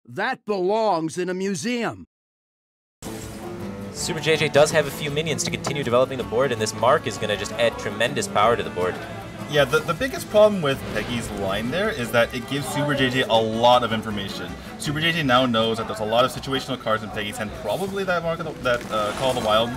That belongs in a museum. Super JJ does have a few minions to continue developing the board, and this mark is going to just add tremendous power to the board. Yeah, the biggest problem with Peggy's line there is that it gives Super JJ a lot of information. Super JJ now knows that there's a lot of situational cards in Peggy's hand, probably that mark of that Call of the Wild.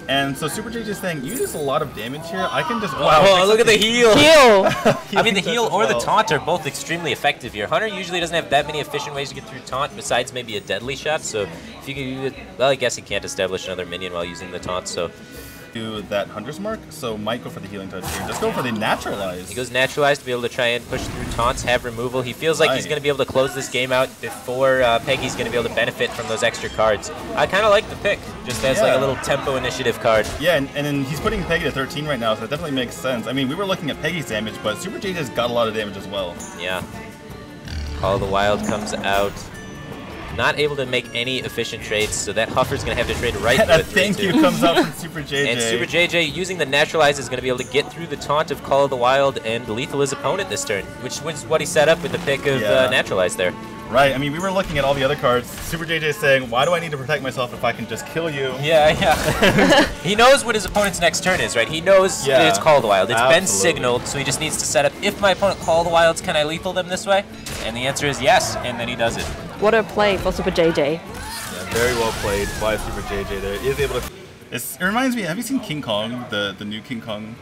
And so Super JJ is saying, you do a lot of damage here, I can just... Wow, look at the heal! I mean, the heal or the taunt are both extremely effective here. Hunter usually doesn't have that many efficient ways to get through taunt, besides maybe a deadly shot, so if you can do it... Well, I guess he can't establish another minion while using the taunt, so... Do that Hunter's Mark, so might go for the healing touch here. Just go for the Naturalize. He goes Naturalize to be able to try and push through taunts, have removal. He feels like he's going to be able to close this game out before Peggy's going to be able to benefit from those extra cards. I kind of like the pick, just as like a little tempo initiative card. Yeah, and then he's putting Peggy to 13 right now, so that definitely makes sense. I mean, we were looking at Peggy's damage, but Super JJ's got a lot of damage as well. Yeah. Call of the Wild comes out. Not able to make any efficient trades, so that Huffer's going to have to trade right through it. Thank you comes out from Super JJ. And Super JJ, using the Naturalize, is going to be able to get through the taunt of Call of the Wild and lethal his opponent this turn, which was what he set up with the pick of Naturalize there. Right, I mean, we were looking at all the other cards. Super JJ is saying, why do I need to protect myself if I can just kill you? Yeah. He knows what his opponent's next turn is, right? He knows it's Call of the Wild. It's been signaled, so he just needs to set up, if my opponent Call of the Wilds, can I lethal them this way? And the answer is yes, and then he does it. What a play for Super JJ. Yeah, very well played by Super JJ there. He is able to... It reminds me, have you seen King Kong, the new King Kong?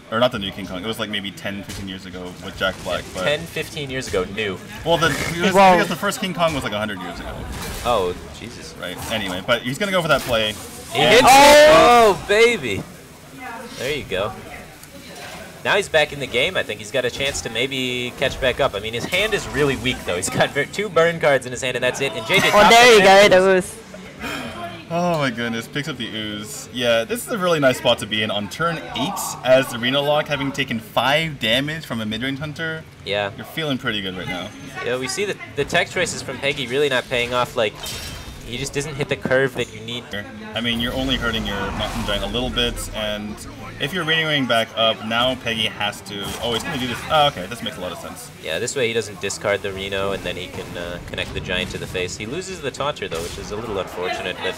Or not the new King Kong, it was like maybe 10, 15 years ago with Jack Black. But 10, 15 years ago, new. Well, because the first King Kong was like 100 years ago. Oh, Jesus. Right, anyway, but he's going to go for that play. He hits it! Oh, baby! There you go. Now he's back in the game. I think he's got a chance to maybe catch back up. I mean, his hand is really weak, though. He's got 2 burn cards in his hand, and that's it. And JJ... Oh, there you go, the ooze. Oh my goodness, picks up the ooze. Yeah, this is a really nice spot to be in on turn 8 as the Reno Lock, having taken 5 damage from a mid-range hunter. Yeah. You're feeling pretty good right now. Yeah, we see that the tech choices from Peggy really not paying off. Like, he just doesn't hit the curve that you need. I mean, you're only hurting your Mountain Giant a little bit, and if you're Renoing back up, now Peggy has to... Oh, he's going to do this. Oh, okay, this makes a lot of sense. Yeah, this way he doesn't discard the Reno, and then he can connect the Giant to the face. He loses the Taunter, though, which is a little unfortunate, but...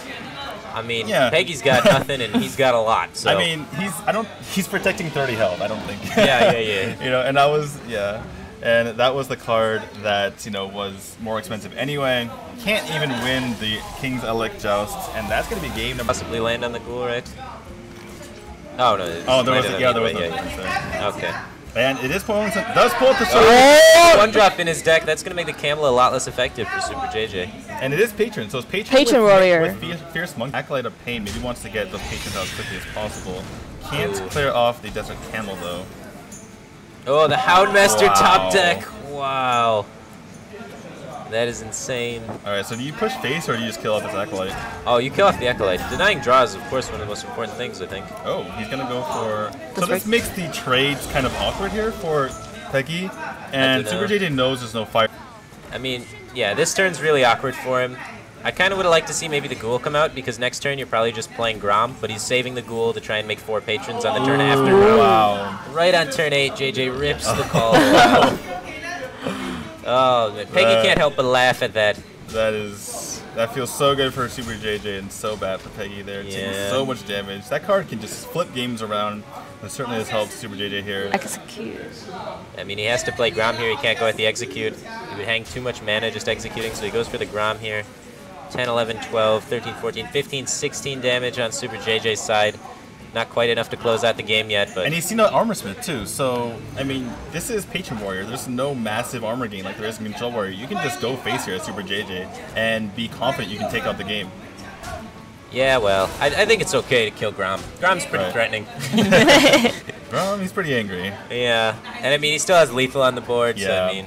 I mean, Peggy's got nothing, and he's got a lot, so... I mean, he's protecting 30 health, I don't think. Yeah. You know, and that was... Yeah. And that was the card that, you know, was more expensive anyway. Can't even win the King's Elect Joust, and that's going to be game number... Possibly land on the Ghoul, right? Oh, no. There was a Okay. And it is pulling some... Does pull the sword. Oh! 1-drop in his deck. That's going to make the Camel a lot less effective for Super JJ. And it is Patron, so it's Patron Warrior. With Fierce Monk. Acolyte of Pain maybe wants to get those Patrons out as quickly as possible. Can't clear off the Desert Camel, though. Oh, the Houndmaster top deck. Wow. That is insane. Alright, so do you push face or do you just kill off this Acolyte? Oh, you kill off the Acolyte. Denying draw is, of course, one of the most important things, I think. Oh, he's going to go for... So this makes the trades kind of awkward here for Peggy, and Super JJ knows there's no fire. I mean, yeah, this turn's really awkward for him. I kind of would have liked to see maybe the Ghoul come out, because next turn you're probably just playing Grom, but he's saving the Ghoul to try and make 4 Patrons on the turn after. Wow. Right on turn 8, JJ rips the call. Oh, man. Peggy can't help but laugh at that. That feels so good for Super JJ and so bad for Peggy there. Taking so much damage. That card can just flip games around. It certainly has helped Super JJ here. Execute. I mean, he has to play Grom here. He can't go at the Execute. He would hang too much mana just executing, so he goes for the Grom here. 10, 11, 12, 13, 14, 15, 16 damage on Super JJ's side. Not quite enough to close out the game yet, but... And he's seen an Armor Smith, too, so, I mean, this is Patron Warrior. There's no massive armor gain like there is in Control Warrior. You can just go face here as Super JJ and be confident you can take out the game. Yeah, well, I think it's okay to kill Grom. Grom's pretty threatening. Grom, he's pretty angry. Yeah, and I mean, he still has lethal on the board, so I mean...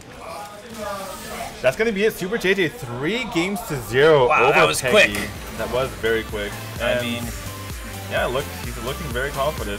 That's going to be it. Super JJ 3 games to 0 over that was Peggy. quick. That was very quick. I mean... Yeah, look, he's looking very confident.